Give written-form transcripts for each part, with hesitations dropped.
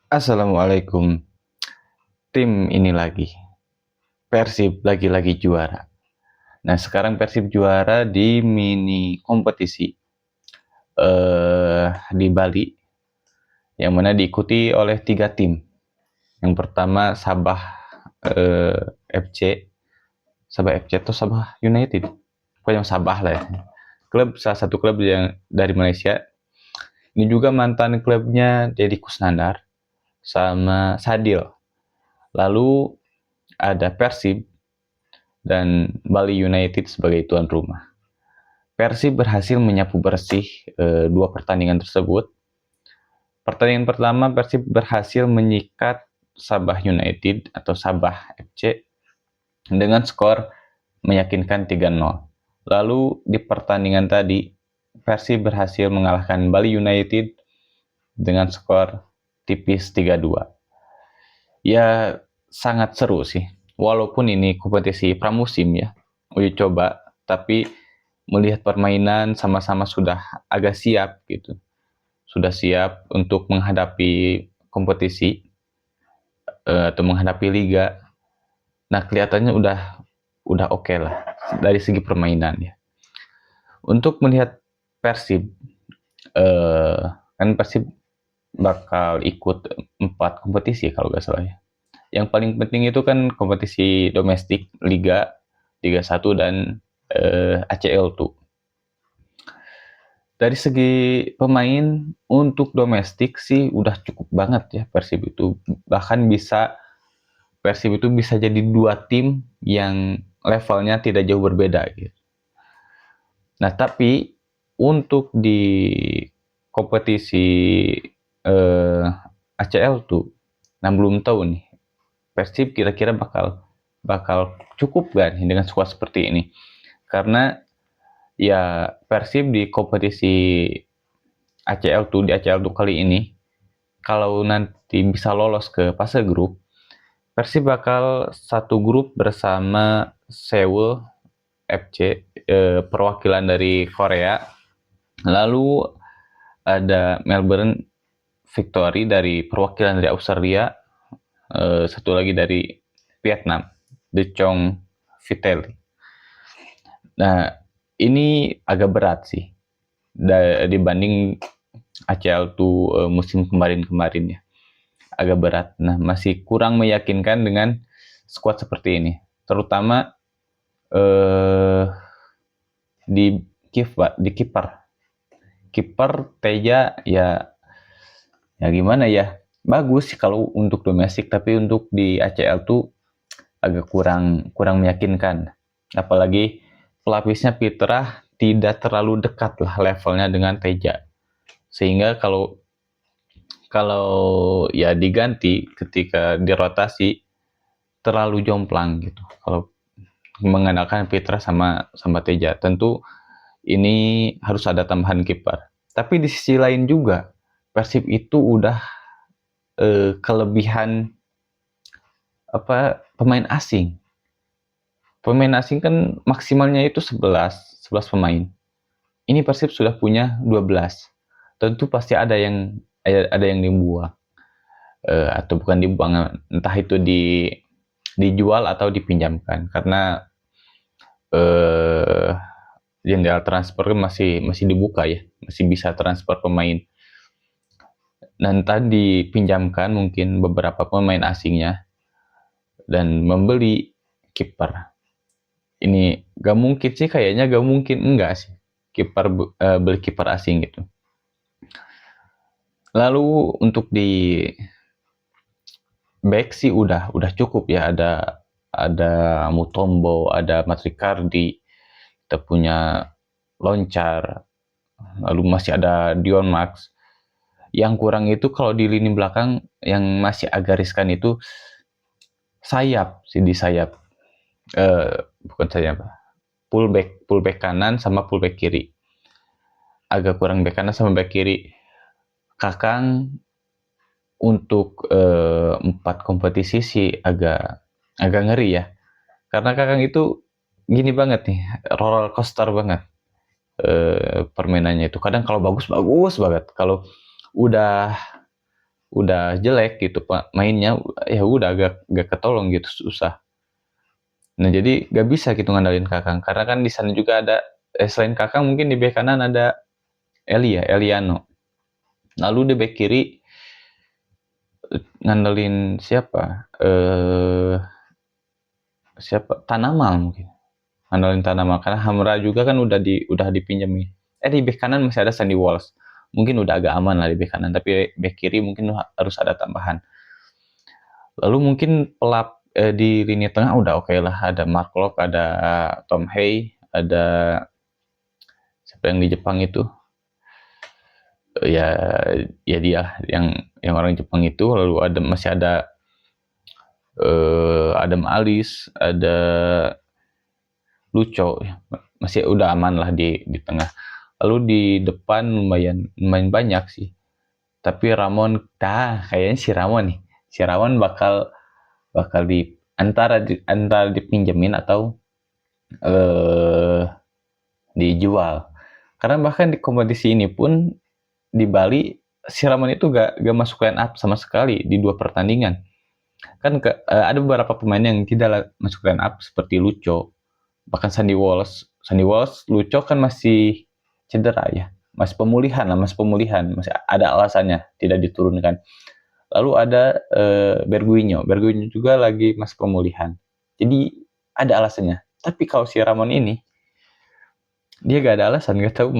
Assalamualaikum. Tim ini lagi. Persib lagi-lagi juara. Nah, sekarang Persib juara di mini kompetisi di Bali yang mana diikuti oleh 3 tim. Yang pertama Sabah FC, Sabah FC atau Sabah United. Pokoknya Sabah lah ya. Salah satu klub yang dari Malaysia. Ini juga mantan klubnya Deddy Kusnandar sama Sadil. Lalu ada Persib dan Bali United sebagai tuan rumah. Persib berhasil menyapu bersih 2 pertandingan tersebut. Pertandingan pertama Persib berhasil menyikat Sabah United atau Sabah FC dengan skor meyakinkan 3-0. Lalu di pertandingan tadi Persib berhasil mengalahkan Bali United dengan skor tipis 3-2. Ya sangat seru sih. Walaupun ini kompetisi pramusim ya, uji coba, tapi melihat permainan sama-sama sudah agak siap gitu. Sudah siap untuk menghadapi kompetisi atau menghadapi liga. Nah, kelihatannya udah oke lah dari segi permainan ya. Untuk melihat Persib, kan Persib bakal ikut 4 kompetisi kalau nggak salah ya. Yang paling penting itu kan kompetisi domestik Liga, Liga 1 dan ACL tuh. Dari segi pemain untuk domestik sih udah cukup banget ya Persib itu. Bahkan Persib itu bisa jadi 2 tim yang levelnya tidak jauh berbeda gitu. Nah, tapi untuk di kompetisi ACL tuh, nah belum tahu nih Persib kira-kira bakal cukup gak nih dengan skuad seperti ini? Karena ya Persib di kompetisi di ACL tuh kali ini kalau nanti bisa lolos ke fase grup, Persib bakal satu grup bersama Seoul FC, perwakilan dari Korea. Lalu ada Melbourne Victory dari perwakilan dari Australia, satu lagi dari Vietnam, De Chong Vitaly. Nah, ini agak berat sih dibanding ACL tuh musim kemarin-kemarin ya. Agak berat. Nah, masih kurang meyakinkan dengan skuad seperti ini. Terutama di di kiper. Kiper Teja ya gimana ya? Bagus sih kalau untuk domestik, tapi untuk di ACL tuh agak kurang kurang meyakinkan. Apalagi pelapisnya Pitra tidak terlalu dekat lah levelnya dengan Teja. Sehingga kalau kalau ya diganti ketika dirotasi terlalu jomplang gitu. Kalau mengandalkan Pitra sama Teja, tentu ini harus ada tambahan kiper. Tapi di sisi lain juga Persib itu udah kelebihan pemain asing. Pemain asing kan maksimalnya itu 11 pemain. Ini Persib sudah punya 12. Tentu pasti ada yang dibuang, atau bukan dibuang, entah itu dijual atau dipinjamkan karena eh jendela transfer masih masih dibuka ya, masih bisa transfer pemain. Dan tadi dipinjamkan mungkin beberapa pemain asingnya dan membeli kiper. Ini gak mungkin sih, kayaknya gak mungkin enggak sih beli kiper asing gitu. Lalu untuk di back sih udah cukup ya, ada Mutombo, ada Matrikardi, kita punya Loncar, lalu masih ada Dion Max. Yang kurang itu kalau di lini belakang yang masih agak riskan itu sayap sih, di sayap, bukan sayap, fullback kanan sama fullback kiri. Agak kurang back kanan sama back kiri. Kakang untuk 4 kompetisi sih agak agak ngeri ya. Karena Kakang itu gini banget nih, roller coaster banget permainannya itu. Kadang kalau bagus bagus banget, kalau udah udah jelek gitu Pak mainnya, ya udah agak ketolong gitu, susah. Nah jadi gak bisa gitu ngandalin Kakang, karena kan di sana juga ada selain Kakang mungkin di bek kanan ada Eliano. Lalu di bek kiri ngandelin siapa? Siapa? Tanamal mungkin. Ngandelin Tanamal karena Hamra juga kan udah dipinjemin. Di bek kanan masih ada Sandy Walsh. Mungkin udah agak aman lah di bek kanan, tapi bek kiri mungkin harus ada tambahan. Lalu mungkin di lini tengah udah oke lah, ada Mark Locke, ada Tom Hay, ada siapa yang di Jepang itu, ya ya dia yang orang Jepang itu. Lalu masih ada Adam Alis, ada Lucho, ya. Masih udah aman lah di tengah. Lalu di depan lumayan banyak sih, tapi Ramon kayaknya si Ramon bakal bakal antara dipinjemin atau eh dijual. Karena bahkan di kompetisi ini pun di Bali si Ramon itu gak masuk line up sama sekali di 2 pertandingan. Kan ada beberapa pemain yang tidak masuk line up seperti Lucho, bahkan Sandy Walsh. Sandy Walsh, Lucho kan masih cedera ya, masih pemulihan, masih ada alasannya tidak diturunkan. Lalu ada Berguinho juga lagi masih pemulihan. Jadi ada alasannya. Tapi kalau si Ramon ini dia gak ada alasan, gak tahu.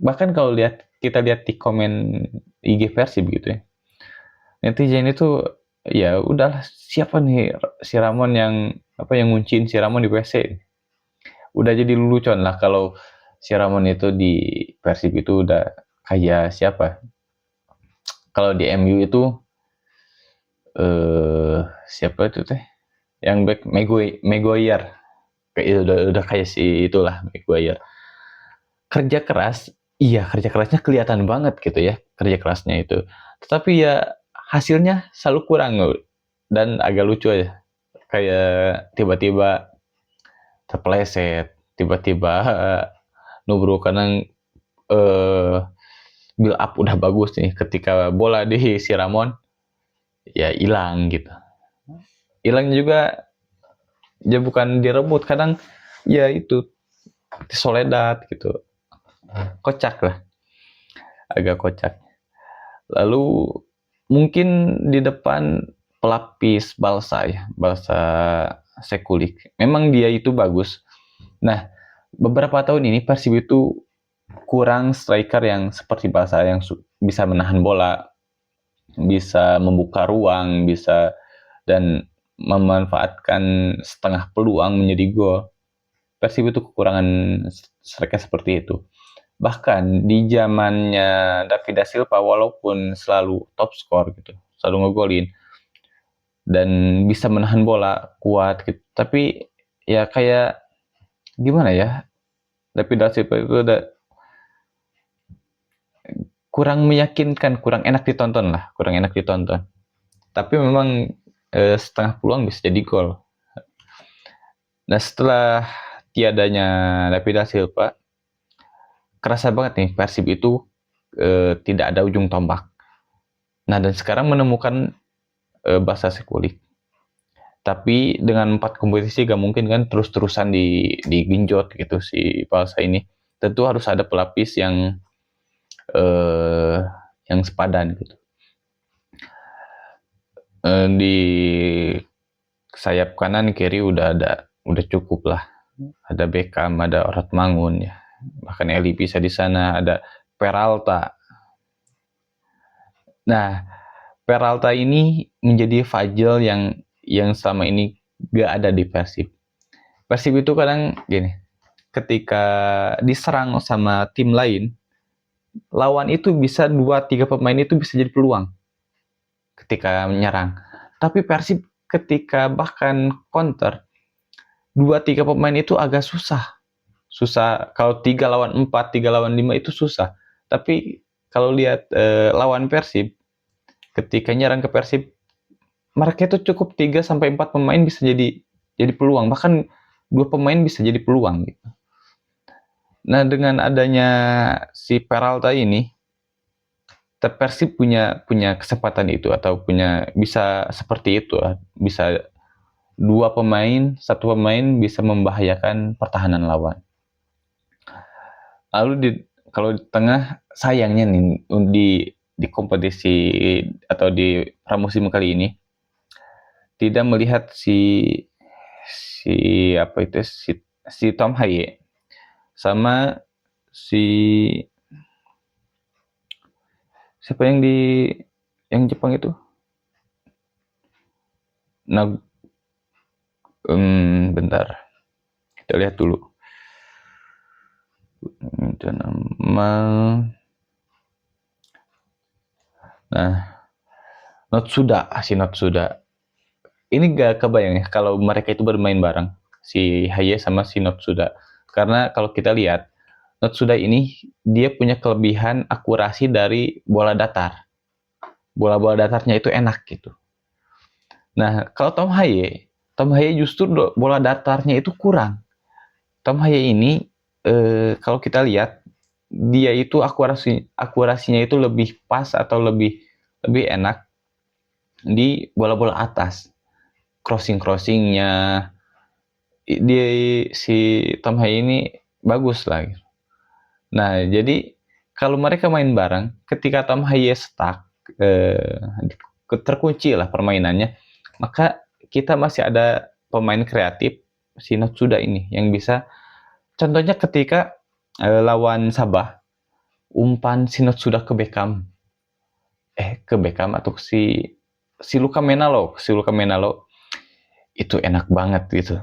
Bahkan kalau kita lihat di komen IG Persib gitu ya, netizen itu ya udahlah, siapa nih si Ramon yang ngunciin si Ramon di WC. Udah jadi lelucon lah kalau si Ramon itu di Persib itu udah kayak siapa. Kalau di MU itu siapa itu teh yang back Maguire, kayak udah kayak si itulah Maguire. Kerja keras, iya kerja kerasnya kelihatan banget gitu ya, kerja kerasnya itu. Tetapi ya hasilnya selalu kurang dan agak lucu aja. Kayak tiba-tiba terpeleset, tiba-tiba nubruk kadang eh, build up udah bagus nih, ketika bola di si Ramon ya hilang gitu. Hilang juga ya bukan direbut, kadang ya itu Soledad gitu. Kocak lah, agak kocak. Lalu mungkin di depan pelapis Balsa ya, Balsa Sekulik. Memang dia itu bagus. Nah, beberapa tahun ini Persib itu kurang striker yang seperti Balsa yang bisa menahan bola, bisa membuka ruang, bisa dan memanfaatkan setengah peluang menjadi gol. Persib itu kekurangan striker seperti itu. Bahkan di zamannya David da Silva, walaupun selalu top skor gitu, selalu ngegolin dan bisa menahan bola kuat gitu, tapi ya kayak gimana ya, David da Silva itu udah kurang meyakinkan, kurang enak ditonton lah, kurang enak ditonton. Tapi memang setengah peluang bisa jadi gol. Nah setelah tiadanya David da Silva, kerasa banget nih Persib itu tidak ada ujung tombak. Nah dan sekarang menemukan Barca Sekulik. Tapi dengan 4 kompetisi gak mungkin kan terus-terusan digenjot gitu si Barca ini. Tentu harus ada pelapis yang sepadan gitu. Di sayap kanan kiri udah cukup lah. Ada Beckham, ada Orat Mangun ya. Bahkan Eli bisa di sana, ada Peralta. Nah, Peralta ini menjadi Fajel yang selama ini gak ada di Persib. Persib itu kadang gini, ketika diserang sama tim lain, lawan itu bisa 2-3 pemain itu bisa jadi peluang ketika menyerang. Tapi Persib ketika bahkan counter, 2-3 pemain itu agak susah. Susah, kalau 3 lawan 4, 3 lawan 5 itu susah. Tapi kalau lihat lawan Persib, ketika nyerang ke Persib, mereka itu cukup 3-4 pemain bisa jadi peluang. Bahkan 2 pemain bisa jadi peluang gitu. Nah dengan adanya si Peralta ini, Persib punya punya kesempatan itu atau punya bisa seperti itu, bisa satu pemain bisa membahayakan pertahanan lawan. Lalu kalau di tengah sayangnya nih di kompetisi atau di pramusim kali ini tidak melihat si apa itu si Tom Haye sama si siapa yang Jepang itu? Nah, bentar kita lihat dulu. Itu nama. Nah, Notsuda. Ini gak kebayang ya kalau mereka itu bermain bareng, si Haye sama si Notsuda. Karena kalau kita lihat, Notsuda ini dia punya kelebihan akurasi dari bola datar. Bola-bola datarnya itu enak gitu. Nah, kalau Tom Haye justru bola datarnya itu kurang. Tom Haye ini kalau kita lihat dia itu akurasinya itu lebih pas atau lebih lebih enak di bola-bola atas. Crossingnya dia si Tom Haye ini bagus lah. Nah, jadi kalau mereka main bareng, ketika Tom Haye stuck, eh, terkunci lah permainannya, maka kita masih ada pemain kreatif si Notsuda ini yang bisa. Contohnya ketika lawan Sabah, umpan si Notsuda ke Beckham atau si Luka Menalo itu enak banget gitu.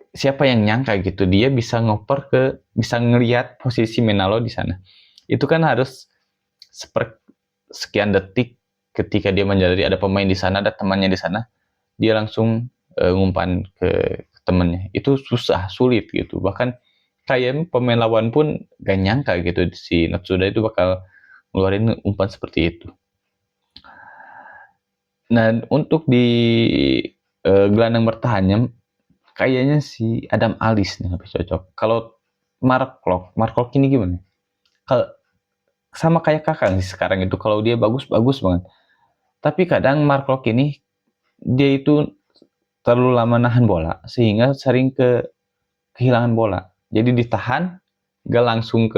Siapa yang nyangka gitu dia bisa ngelihat posisi Menalo di sana. Itu kan harus sekian detik ketika dia menyadari ada pemain di sana, ada temannya di sana, dia langsung ngumpan ke temannya. Itu sulit gitu. Bahkan kayak pemain lawan pun gak nyangka gitu si Natsuda itu bakal ngeluarin umpan seperti itu. Nah, untuk di gelandang bertahannya kayaknya si Adam Alis nih lebih cocok. Kalau Mark Klok ini gimana? Kalau sama kayak Kakak sih sekarang itu kalau dia bagus banget. Tapi kadang Mark Klok ini dia itu terlalu lama nahan bola sehingga sering kehilangan bola. Jadi ditahan, gak langsung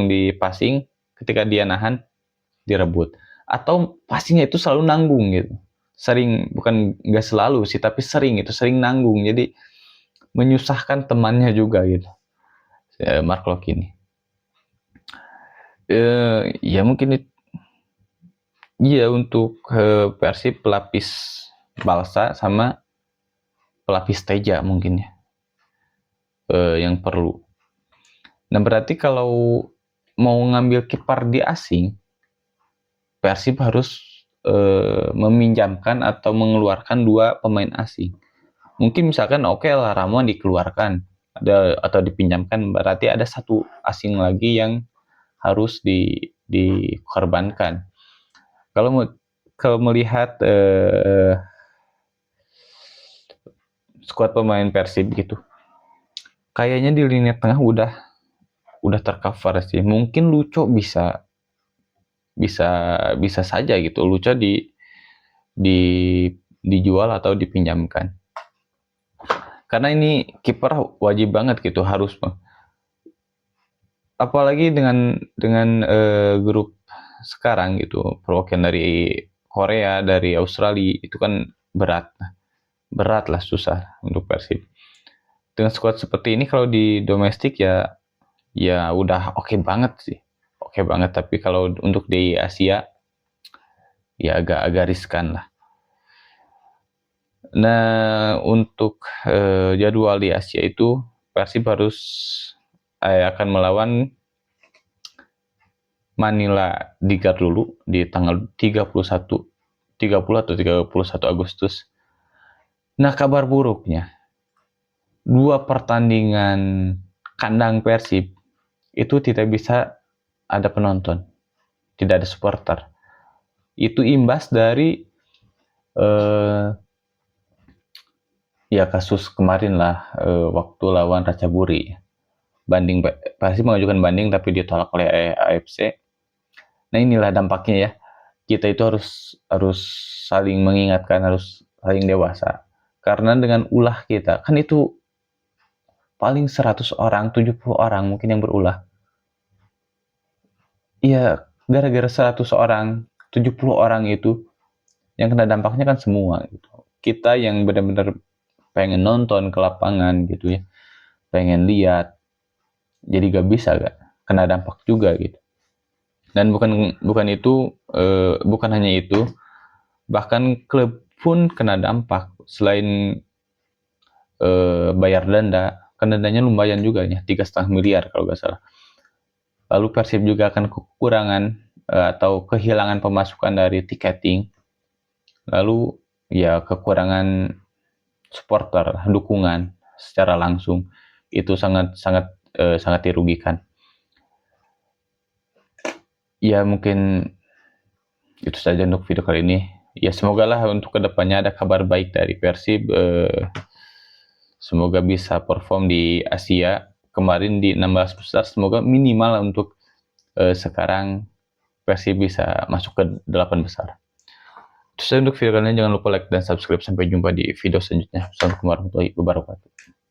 di passing, ketika dia nahan direbut. Atau passingnya itu selalu nanggung gitu. Sering bukan nggak selalu sih, tapi sering nanggung. Jadi menyusahkan temannya juga gitu. Mark Locke ini. Ya mungkin iya untuk Persib pelapis Balsa sama pelapis Teja mungkin ya yang perlu. Nah berarti kalau mau ngambil kiper di asing, Persib harus meminjamkan atau mengeluarkan 2 pemain asing. Mungkin misalkan oke lah Ramon dikeluarkan atau dipinjamkan, berarti ada 1 asing lagi yang harus dikorbankan. Kalau melihat skuad pemain Persib gitu, kayaknya di lini tengah udah tercover sih. Mungkin Luco bisa bisa bisa saja gitu. Luco di dijual atau dipinjamkan. Karena ini kiper wajib banget gitu harus. Apalagi dengan grup sekarang gitu, perwakilan dari Korea, dari Australia itu kan berat lah susah untuk Persib. Dengan skuad seperti ini kalau di domestik ya udah oke banget sih. Oke banget, tapi kalau untuk di Asia ya agak riskan lah. Nah, untuk jadwal di Asia itu Persib harus akan melawan Manila Digar dulu di tanggal 30 atau 31 Agustus. Nah, kabar buruknya 2 pertandingan kandang Persib itu tidak bisa ada penonton, tidak ada supporter. Itu imbas dari ya kasus kemarin lah waktu lawan Ratchaburi. Persib mengajukan banding tapi ditolak oleh AFC. Nah inilah dampaknya ya. Kita itu harus saling mengingatkan, harus saling dewasa. Karena dengan ulah kita, kan itu paling 100 orang, 70 orang mungkin yang berulah. Iya, gara-gara 100 orang, 70 orang itu yang kena dampaknya kan semua gitu. Kita yang benar-benar pengen nonton ke lapangan gitu ya, pengen lihat, jadi gak bisa gak kena dampak juga gitu. Dan bukan bukan itu bukan hanya itu, bahkan klub pun kena dampak. Selain bayar denda, kan dendanya lumayan juga ya, 3,5 miliar kalau nggak salah. Lalu Persib juga akan kekurangan atau kehilangan pemasukan dari tiketing. Lalu ya kekurangan supporter, dukungan secara langsung. Itu sangat sangat sangat dirugikan. Ya mungkin itu saja untuk video kali ini. Ya semoga lah untuk kedepannya ada kabar baik dari Persib. Semoga bisa perform di Asia. Kemarin di 16 besar, semoga minimal untuk sekarang Persib bisa masuk ke 8 besar. Terus untuk video kali ini jangan lupa like dan subscribe. Sampai jumpa di video selanjutnya. Assalamualaikum warahmatullahi wabarakatuh.